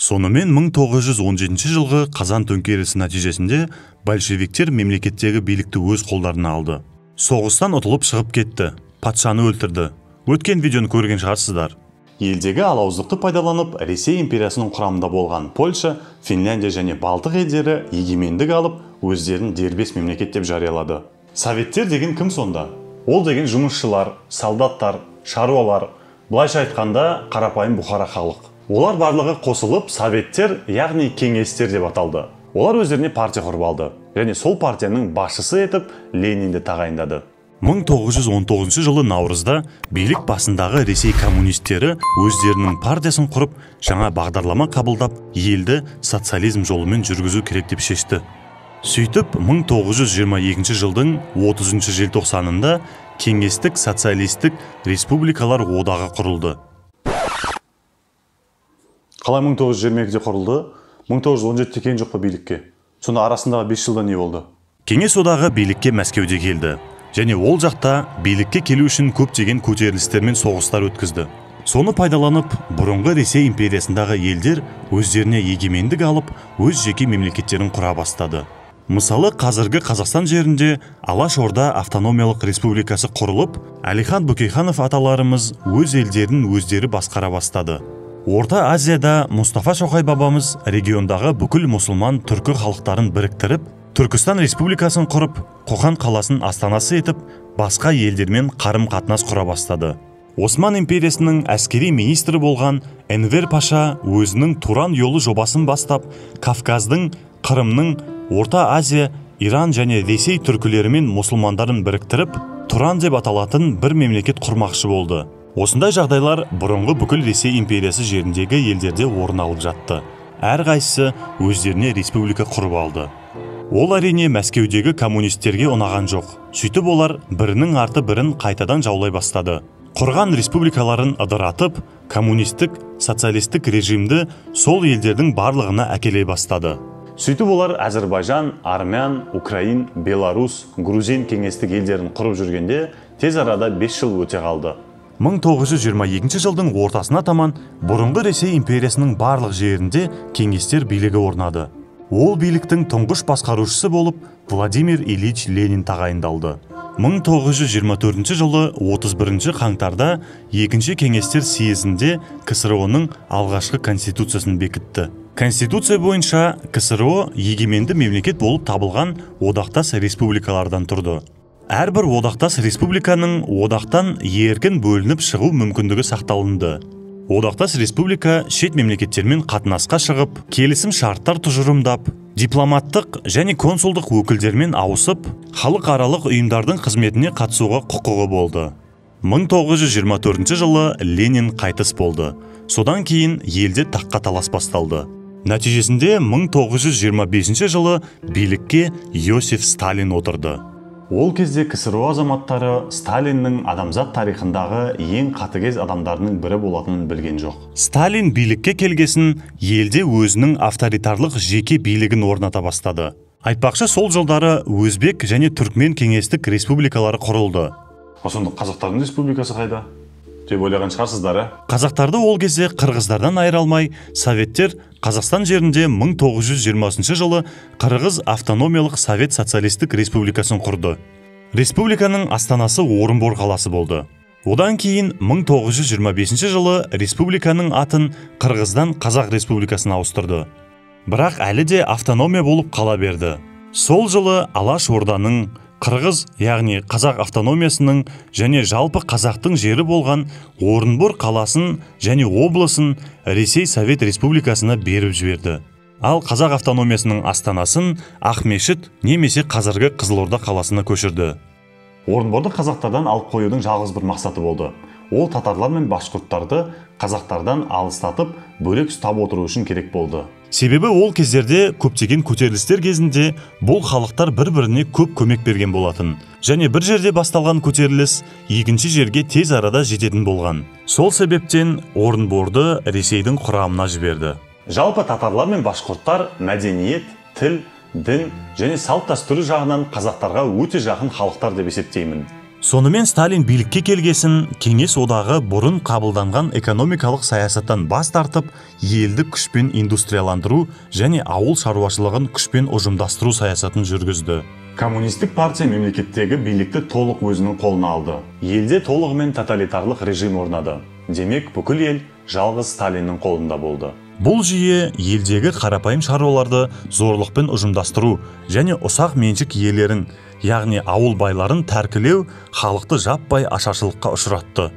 Сонымен 1917 жылғы қазан төңкерісі нәтижесінде большевиктер мемлекеттегі билікті өз қолдарына алды. Соғыстан ұтылып шығып кетті, патшаны өлтірді. Өткен видеоны көрген шығарсыздар. Елдегі алауыздықты пайдаланып, Ресей империясының құрамында болған Польша, Финляндия және Балтық елдері егемендік алып, өздерін дербес мемлекет деп жариялады. Советтер деген кім сонда? Ол деген жұмысшылар, солдаттар, шаруалар, былайша айтқанда қарапайым бұқара халық. Олар барлығы қосылып советтер, яғни кеңестер деп аталды. Олар өздеріне партия құрып алды және сол партияның басшысы етіп Ленинді тағайындады. 1919 жылы наурызда билік басындағы Ресей коммунистері өздерінің партиясын құрып, жаңа бағдарлама қабылдап, елді социализм жолымен жүргізу керек деп шешті. Сөйтіп 1922 жылдың 30 желтоқсанында Кеңестік социалистік республикалар одағы құрылды. Қалай 1922-де құрылды? 1917-те келген жоқ па билікке? Сонда арасындағы 5 жылда не болды? Кеңес одағы билікке Мәскеуде келді. Және ол жақта билікке келу үшін көптеген көтерілістер мен соғыстар өткізді. Соны пайдаланып, бұрынғы Ресей империясындағы елдер өздеріне егемендік алып, өз жеке мемлекеттерін құра бастады. Мысалы, қазіргі Қазақстан жерінде Алашорда автономиялық республикасы құрылып, Әлихан Бөкейханов аталарымыз өз елдерін өздері басқара бастады. Орта Азияда Мұстафа Шоқай бабамыз региондағы бүкіл мұсылман түркі халықтарын біріктіріп, Түркістан республикасын құрып, Қоқан қаласын астанасы етіп, басқа елдермен қарым-қатынас құра бастады. Осман империясының әскери министрі болған Энвер Паша өзінің Туран жолы жобасын бастап, Кавказдың, Қырымның, Орта Азия, Иран және Ресей түркілерімен мұсылмандарын біріктіріп, Туран деп аталатын бір мемлекет құрмақшы болды. Осындай жағдайлар бұрынғы бүкіл Ресей империясы жеріндегі елдерде орын алып жатты. Әрқайсысы өздеріне республика құрып алды. Ол әрине Мәскеудегі коммунистерге ұнаған жоқ. Сөйтіп олар бірінің арты бірін қайтадан жаулай бастады. Құрған республикаларын ыдыратып, коммунистік, социалистік режимді сол елдердің барлығына әкеле бастады. Сөйтіп олар Әзербайжан, Армян, Украин, Беларусь, Грузин кеңестік елдерін құрып жүргенде тез арада 5 жыл өте қалды. 1922 жылдың ортасына таман бұрынғы Ресей империясының барлық жерінде кеңестер билігі орнады. Ол биліктің тұңғыш басқарушысы болып Владимир Ильич Ленин тағайындалды. 1924 жылы 31 қаңтарда екінші кеңестер съезінде КСРО-ның алғашқы конституциясын бекітті. Конституция бойынша КСРО егеменді мемлекет болып табылған одақтас республикалардан тұрды. Әрбір одақтас республиканың одақтан еркін бөлініп шығу мүмкіндігі сақталынды. Одақтас республика шет мемлекеттермен қатынасқа шығып, келісім шарттар тұжырымдап, дипломаттық және консулдық өкілдермен ауысып, халықаралық ұйымдардың қызметіне қатысуға құқығы болды. 1924 жылы Ленин қайтыс болды. Содан кейін елде таққа талас басталды. Нәтижесінде 1925 жылы билікке Иосиф Сталин отырды. Ол кезде КСРО азаматтары Сталиннің адамзат тарихындағы ең қатыгез адамдарының бірі болатынын білген жоқ. Сталин билікке келгесін елде өзінің авторитарлық жеке билігін орната бастады. Айтпақшы, сол жылдары Өзбек және Түркмен кеңестік республикалары құрылды. Сонда қазақтардың республикасы қайда? Деп ойлаған шығарсыздар. Қазақтарды ол кезде қырғыздардан айыра алмай, советтер Қазақстан жерінде 1920 жылы Қырғыз автономиялық Совет социалистік республикасын құрды. Республиканың астанасы Орынбор қаласы болды. Одан кейін 1925 жылы республиканың атын Қырғыздан Қазақ республикасына ауыстырды. Бірақ әлі де автономия болып қала берді. Сол жылы Алашорданың Қырғыз, яғни Қазақ автономиясының және жалпы қазақтың жері болған Орынбор қаласын және облысын Ресей Совет Республикасына беріп жіберді. Ал Қазақ автономиясының астанасын Ақмешіт немесе қазіргі Қызылорда қаласына көшірді. Орынборды қазақтардан алып қоюдың жалғыз бір мақсаты болды. Ол татарлар мен башқұрттарды қазақтардан алыстатып, бөлек ұстап отыру үшін керек болды. Себебі ол кездерде көптеген көтерілістер кезінде бұл халықтар бір-біріне көп көмек берген болатын. Және бір жерде басталған көтеріліс екінші жерге тез арада жететін болған. Сол себептен Орынборды Ресейдің құрамына жіберді. Жалпы татарлар мен башқұрттар мәдениет, тіл, дін және салт дәстүрі жағынан қазақтарға өте жақын халықтар деп есептеймін. Сонымен Сталин билікке келгесін Кеңес одағы бұрын қабылданған экономикалық саясаттан бас тартып, елді күшпен индустрияландыру және ауыл шаруашылығын күшпен ұжымдастыру саясатын жүргізді. Коммунистік партия мемлекеттегі билікті толық өзінің қолына алды. Елде толығымен тоталитарлық режим орнады. Демек, бүкіл ел жалғыз Сталиннің қолында болды. Бұл жүйе елдегі қарапайым шаруаларды зорлықпен ұжымдастыру және ұсақ меншік иелерін, яғни ауыл байларын тәркілеу, халықты жаппай ашаршылыққа ұшыратты.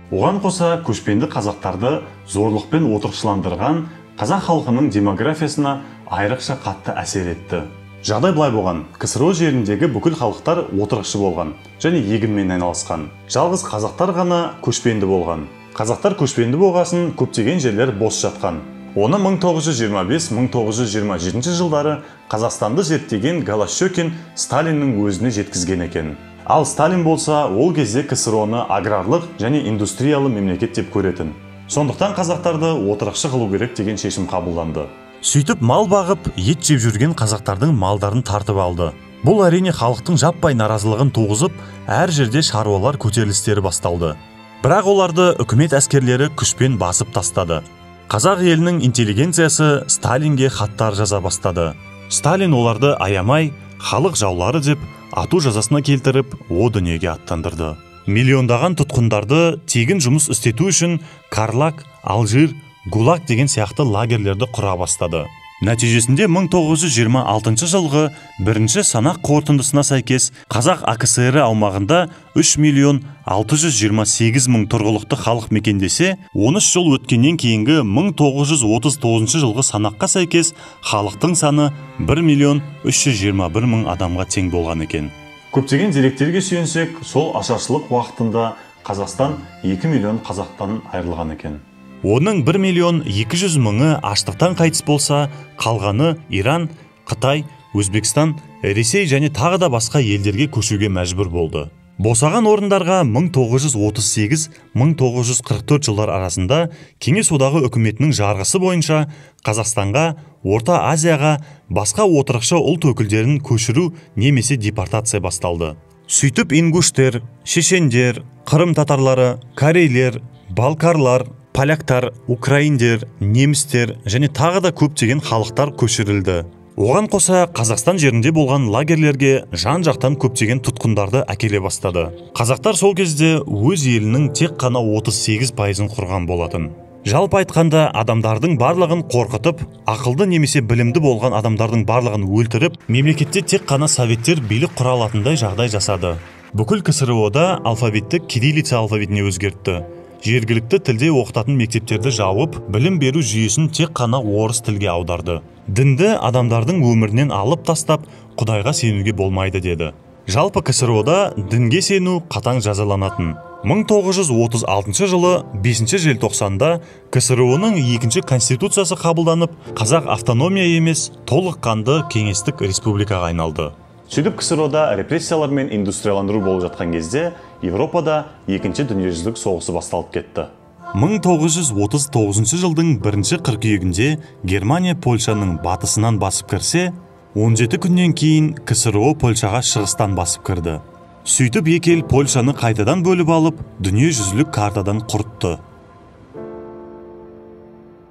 Оған қоса көшпенді қазақтарды зорлықпен отырықшыландырған қазақ халқының демографиясына айрықша қатты әсер етті. Жағдай былай болған: КСРО жеріндегі бүкіл халықтар отырықшы болған және егінмен айналысқан. Жалғыз қазақтар ғана көшпенді болған. Қазақтар көшпенді болғасын көптеген жерлер бос жатқан. Оны 1925-1927 жылдары Қазақстанды зерттеген Голощекин Сталиннің өзіне жеткізген екен. Ал Сталин болса, ол кезде КСРОны аграрлық және индустриялы мемлекет деп көретін. Сондықтан қазақтарды отырықшы қылу керек деген шешім қабылданды. Сөйтіп мал бағып, ет жеп жүрген қазақтардың малдарын тартып алды. Бұл әрине халықтың жаппай наразылығын туғызып, әр жерде шаруалар көтерілістері басталды. Бірақ оларды үкімет әскерлері күшпен басып тастады. Қазақ елінің интеллигенциясы Сталинге хаттар жаза бастады. Сталин оларды аямай, халық жаулары деп ату жазасына келтіріп, о дүниеге аттандырды. Миллиондаған тұтқындарды тегін жұмыс істету үшін Карлаг, Алжир, ГУЛАГ деген сияқты лагерлерді құра бастады. Нәтижесінде 1926 жылғы бірінші санақ қорытындысына сәйкес Қазақ АКСР аумағында 3.628.000 тұрғылықты халық мекендесе, 13 жыл өткеннен кейінгі 1939 жылғы санаққа сәйкес халықтың саны 1.321.000 адамға тең болған екен. Көптеген деректерге сүйенсек, сол ашаршылық уақытында Қазақстан 2 миллион қазақтан айырылған екен. Оның 1.200.000 аштықтан қайтыс болса, қалғаны Иран, Қытай, Өзбекстан, Ресей және тағы да басқа елдерге көшуге мәжбүр болды. Босаған орындарға 1938-1944 жылдар арасында Кеңес одағы үкіметінің жарғысы бойынша Қазақстанға, Орта Азияға басқа отырықшы ұлт өкілдерін көшіру немесе депортация басталды. Сөйтіп ингуштер, шешендер, қырым татарлары, корейлер, балкарлар, поляктар, украиндер, немістер және тағы да көптеген халықтар көшірілді. Оған қоса Қазақстан жерінде болған лагерлерге жан-жақтан көптеген тұтқындарды әкеле бастады. Қазақтар сол кезде өз елінің тек қана 38%-ын құрған болатын. Жалпы айтқанда адамдардың барлығын қорқытып, ақылды немесе білімді болған адамдардың барлығын өлтіріп, мемлекетте тек қана советтер билік құра алатындай жағдай жасады. Бүкіл КСРО-да алфавитті кириллица алфавитіне өзгертті. Жергілікті тілде оқытатын мектептерді жауып, білім беру жүйесін тек қана орыс тілге аударды. Дінді адамдардың өмірінен алып тастап, Құдайға сенуге болмайды деді. Жалпы КСРО-да дінге сену қатаң жазаланатын. 1936 жылы 5 желтоқсанда КСРО-ның 2-ші конституциясы қабылданып, Қазақ автономия емес, толыққанды кеңестік республикаға айналды. Сөйтіп КСРО-да репрессиялар мен индустрияландыру болып жатқан кезде Европада 2-ші дүниежүзілік соғысы басталып кетті. 1939 жылдың 1-ші қыркүйегінде Германия Польшаның батысынан басып кірсе, 17 күннен кейін КСРО Польшаға шығыстан басып кірді. Сөйтіп екі ел Польшаны қайтадан бөліп алып, дүниежүзілік картадан құртты.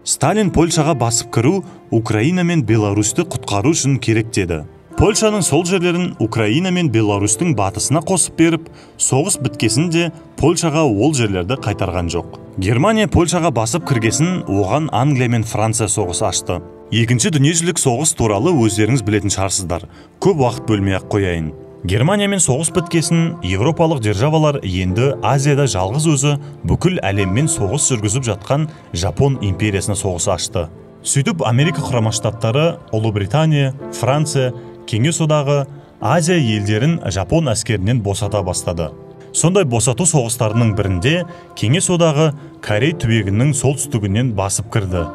Сталин Польшаға басып кіру Украина мен Беларусьті құтқару үшін керек деді. Польшаның сол жерлерін Украина мен Беларусьтің батысына қосып беріп, соғыс біткесін де Польшаға ол жерлерді қайтарған жоқ. Германия Польшаға басып кіргесін оған Англия мен Франция соғыс ашты. 2-ші дүниежүзілік соғыс туралы өздеріңіз білетін шығарсыздар. Көп уақыт бөлмей-ақ қояйын. Германиямен соғыс біткесін Европалық державалар енді Азияда жалғыз өзі бүкіл әлеммен соғыс жүргізіп жатқан Жапон империясына соғыс ашты. Сөйтіп Америка құрама штаттары, Ұлыбритания, Франция, Кеңес одағы Азия елдерін Жапон әскерінен босата бастады. Сондай босату соғыстарының бірінде Кеңес одағы Корей түбегінің солтүстігінен басып кірді.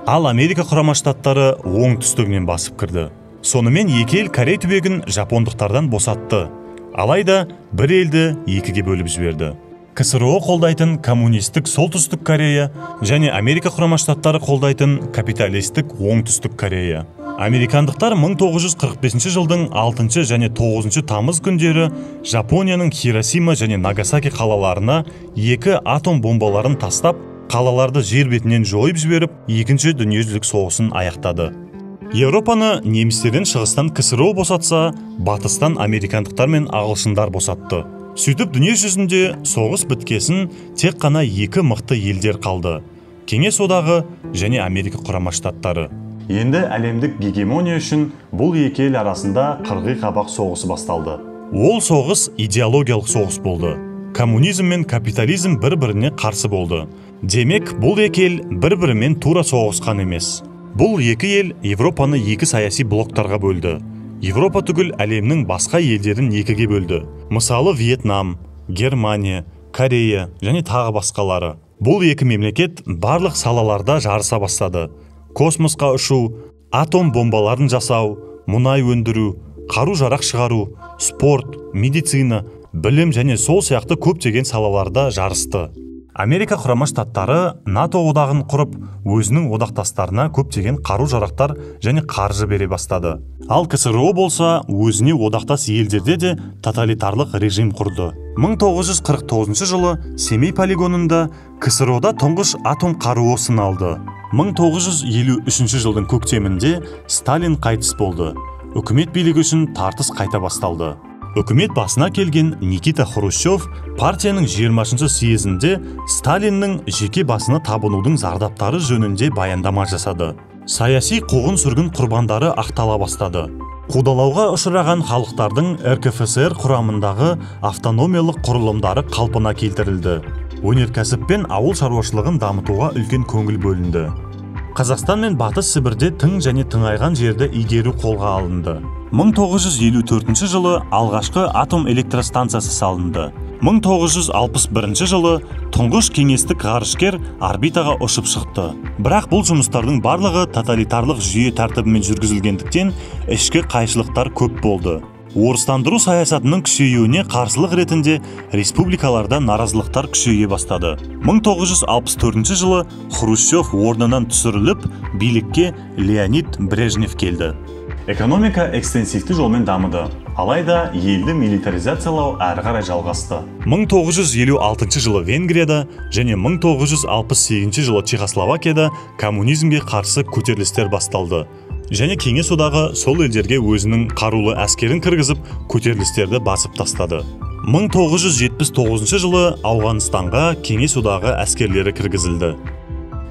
Ал Америка құрама штаттары оңтүстігінен басып кірді. Сонымен екі ел Корей түбегін жапондықтардан босатты. Алайда бір елді екіге бөліп жіберді. КСРО қолдайтын коммунистік солтүстік Корея және Америка құрама штаттары қолдайтын капиталистік оңтүстік Корея. Американдықтар 1945 жылдың 6 және 9 тамыз күндері Жапонияның Хиросима және Нагасаки қалаларына 2 атом бомбаларын тастап, қалаларды жер бетінен жойып жіберіп, Екінші дүниежүзілік соғысын аяқтады. Еуропаны немістерден шығыстан КСРО босатса, батыстан американдықтар мен ағылшындар босатты. Сөйтіп дүние жүзінде соғыс біткесін тек қана 2 мықты елдер қалды: Кеңес одағы және Америка құрама штаттары. Енді әлемдік гегемония үшін бұл екі ел арасында қырғи қабақ соғысы басталды. Ол соғыс идеологиялық соғыс болды. Коммунизм мен капитализм бір-біріне қарсы болды. Демек, бұл екі ел бір-бірімен тура соғысқан емес. Бұл екі ел Европаны 2 саяси блоктарға бөлді. Европа түгіл әлемнің басқа елдерін 2-ге бөлді. Мысалы, Вьетнам, Германия, Корея және тағы басқалары. Бұл екі мемлекет барлық салаларда жарыса бастады. Космосқа ұшу, атом бомбаларын жасау, мұнай өндіру, қару-жарақ шығару, спорт, медицина, білім және сол сияқты көптеген салаларда жарысты. Америка құрама штаттары НАТО одағын құрып, өзінің одақтастарына көптеген қару-жарақтар және қаржы бере бастады. Ал КСРО болса, өзіне одақтас елдерде де тоталитарлық режим құрды. 1949 жылы Семей полигонында КСРОда тұңғыш атом қаруы сыналды. 1953 жылдың көктемінде Сталин қайтыс болды. Үкімет билігі үшін тартыс қайта басталды. Үкімет басына келген Никита Хрущев партияның 20-шы съезінде Сталиннің жеке басына табынудың зардаптары жөнінде баяндама жасады. Саяси қуғын-сүргін құрбандары ақтала бастады. Қудалауға ұшыраған халықтардың РКФСР құрамындағы автономиялық құрылымдары қалпына келтірілді. Өнеркәсіп пен ауыл шаруашылығын дамытуға үлкен көңіл бөлінді. Қазақстан мен Батыс Сібірде тың және тыңайған жерді игеру қолға алынды. 1954 жылы алғашқы атом электростанциясы салынды. 1961 жылы тұңғыш кеңестік ғарышкер орбитаға ұшып шықты. Бірақ бұл жұмыстардың барлығы тоталитарлық жүйе тәртібімен жүргізілгендіктен ішкі қайшылықтар көп болды. Орыстандыру саясатының күшеюіне қарсылық ретінде республикаларда наразылықтар күшейе бастады. 1964 жылы Хрущев орнынан түсіріліп, билікке Леонид Брежнев келді. Экономика экстенсивті жолмен дамыды, алайда елді милитаризациялау әрі қарай жалғасты. 1956 жылы Венгрияда және 1968 жылы Чехословакияда коммунизмге қарсы көтерілістер басталды. Және Кеңес одағы сол елдерге өзінің қарулы әскерін кіргізіп, көтерілістерді басып тастады. 1979 жылы Ауғанстанға Кеңес одағы әскерлері кіргізілді.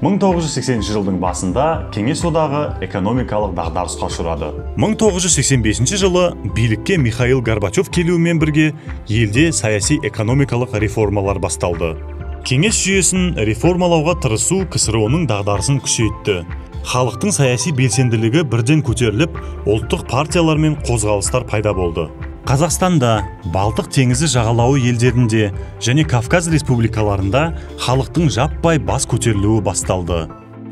1980 жылдың басында Кеңес одағы экономикалық дағдарысқа ұшырады. 1985 жылы билікке Михаил Горбачев келуімен бірге елде саяси экономикалық реформалар басталды. Кеңес жүйесін реформалауға тырысу КСРО-ның дағдарысын күшейтті. Халықтың саяси белсенділігі бірден көтеріліп, ұлттық партиялар мен қозғалыстар пайда болды. Қазақстанда, Балтық теңізі жағалауы елдерінде және Кавказ республикаларында халықтың жаппай бас көтерілуі басталды.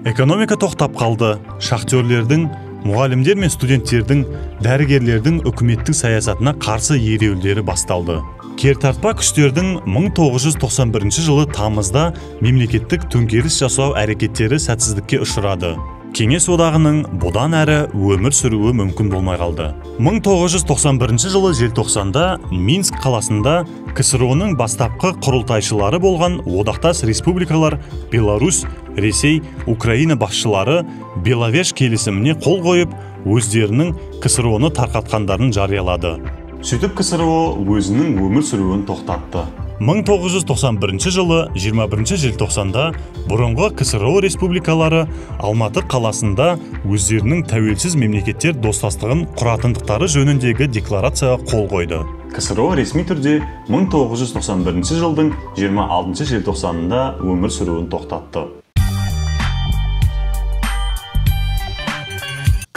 Экономика тоқтап қалды. Шахтерлердің, мұғалімдер мен студенттердің, дәрігерлердің үкіметтің саясатына қарсы ереуілдері басталды. Кертартпа күштердің 1991 жылы тамызда мемлекеттік төңкеріс жасау әрекеттері сәтсіздікке ұшырады. Кеңес одағының бұдан әрі өмір сүруі мүмкін болмай қалды. 1991 жылы желтоқсанда Минск қаласында КСРО-ның бастапқы құрылтайшылары болған одақтас республикалар Беларусь, Ресей, Украина басшылары Беловеж келісіміне қол қойып, өздерінің КСРО-ны тарқатқандарын жариялады. Сөйтіп КСРО өзінің өмір сүруін тоқтатты. 1991 жылы 21 желтоқсанда бұрынғы КСРО республикалары Алматы қаласында өздерінің тәуелсіз мемлекеттер достастығын құратындықтары жөніндегі декларацияға қол қойды. КСРО ресми түрде 1991 жылдың 26 желтоқсанында өмір сүруін тоқтатты.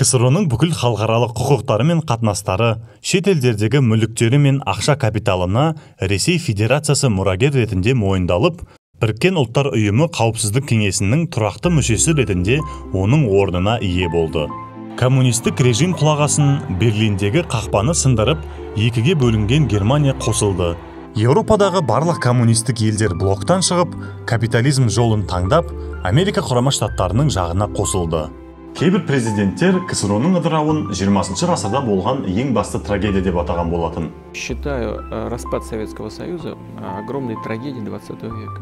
КСРО-ның бүкіл халықаралық құқықтары мен қатынастары, шет елдердегі мүліктері мен ақша капиталына Ресей Федерациясы мұрагер ретінде мойындалып, Біріккен ұлттар ұйымы қауіпсіздік кеңесінің тұрақты мүшесі ретінде оның орнына ие болды. Коммунистік режим құлағасын Берлиндегі қақпаны сындырып, екіге бөлінген Германия қосылды. Еуропадағы барлық коммунистік елдер блоктан шығып, капитализм жолын таңдап, Америка құрама штаттарының жағына қосылды. Кейбір президенттер КСРОның ыдырауын 20 ғасырда болған ең басты трагедия деп атаған болатын. Считаю распад Советского Союза огромной трагедией 20 века.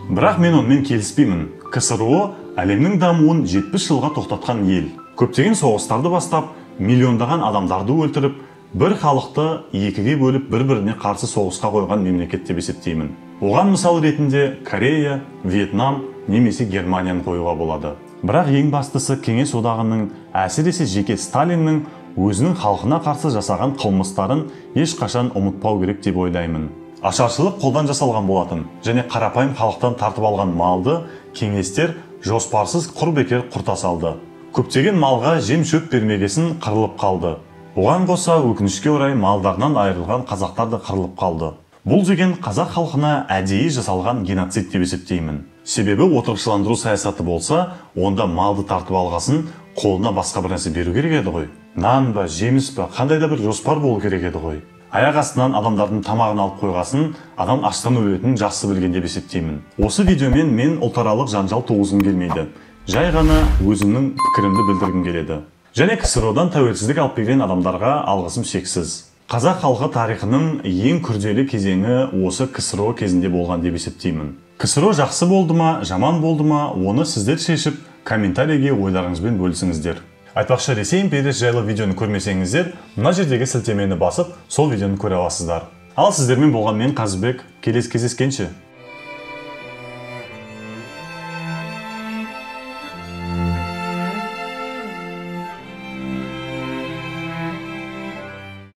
Бірақ мен онымен келіспеймін. КСРО әлемнің дамуын 70 жылға тоқтатқан ел. Көптеген соғыстарды бастап, миллиондаған адамдарды өлтіріп, бір халықты екіге бөліп бір-біріне қарсы соғысқа қойған мемлекет деп есептеймін. Оған мысал ретінде Корея, Вьетнам немесе Германияны қоюға болады. Бірақ ең бастысы Кеңес одағының, әсіресе жеке Сталиннің өзінің халқына қарсы жасаған қылмыстарын ешқашан ұмытпау керек деп ойлаймын. Ашаршылық қолдан жасалған болатын, және қарапайым халықтан тартып алған малды кеңестер жоспарсыз құр-бекер құрта салды. Көптеген малға жем-шөп бермегесін қырылып қалды. Оған қоса өкінішке орай малдарынан айырылған қазақтар да қырылып қалды. Бұл деген қазақ халқына әдейі жасалған геноцид деп есептеймін. Себебі отырықшыландыру саясаты болса, онда малды тартып алғасын қолына басқа бір нәрсе беру керек еді ғой. Нан ба, жеміс ба, қандай да бір жоспар болу керек еді ғой. Аяқ астынан адамдардың тамағын алып қойғасын, адам аштан өлетінін жақсы білген деп есептеймін. Осы видеомен мен ұлтаралық жанжал туғызғым келмейді. Жай ғана өзімнің пікірімді білдіргім келеді. Және КСРОдан тәуелсіздік алып берген адамдарға алғысым шексіз. Қазақ халқы тарихының ең күрделі кезеңі осы КСРО кезінде болған деп есептеймін. КСРО жақсы болды ма, жаман болды ма, оны сіздер шешіп, комментарийге ойларыңызбен бөлісіңіздер. Айтпақшы, Ресей империясы жайлы видеоны көрмесеңіздер, мына жердегі сілтемені басып, сол видеоны көре аласыздар. Ал сіздермен болған мен Қазыбек, келесі кездескенше.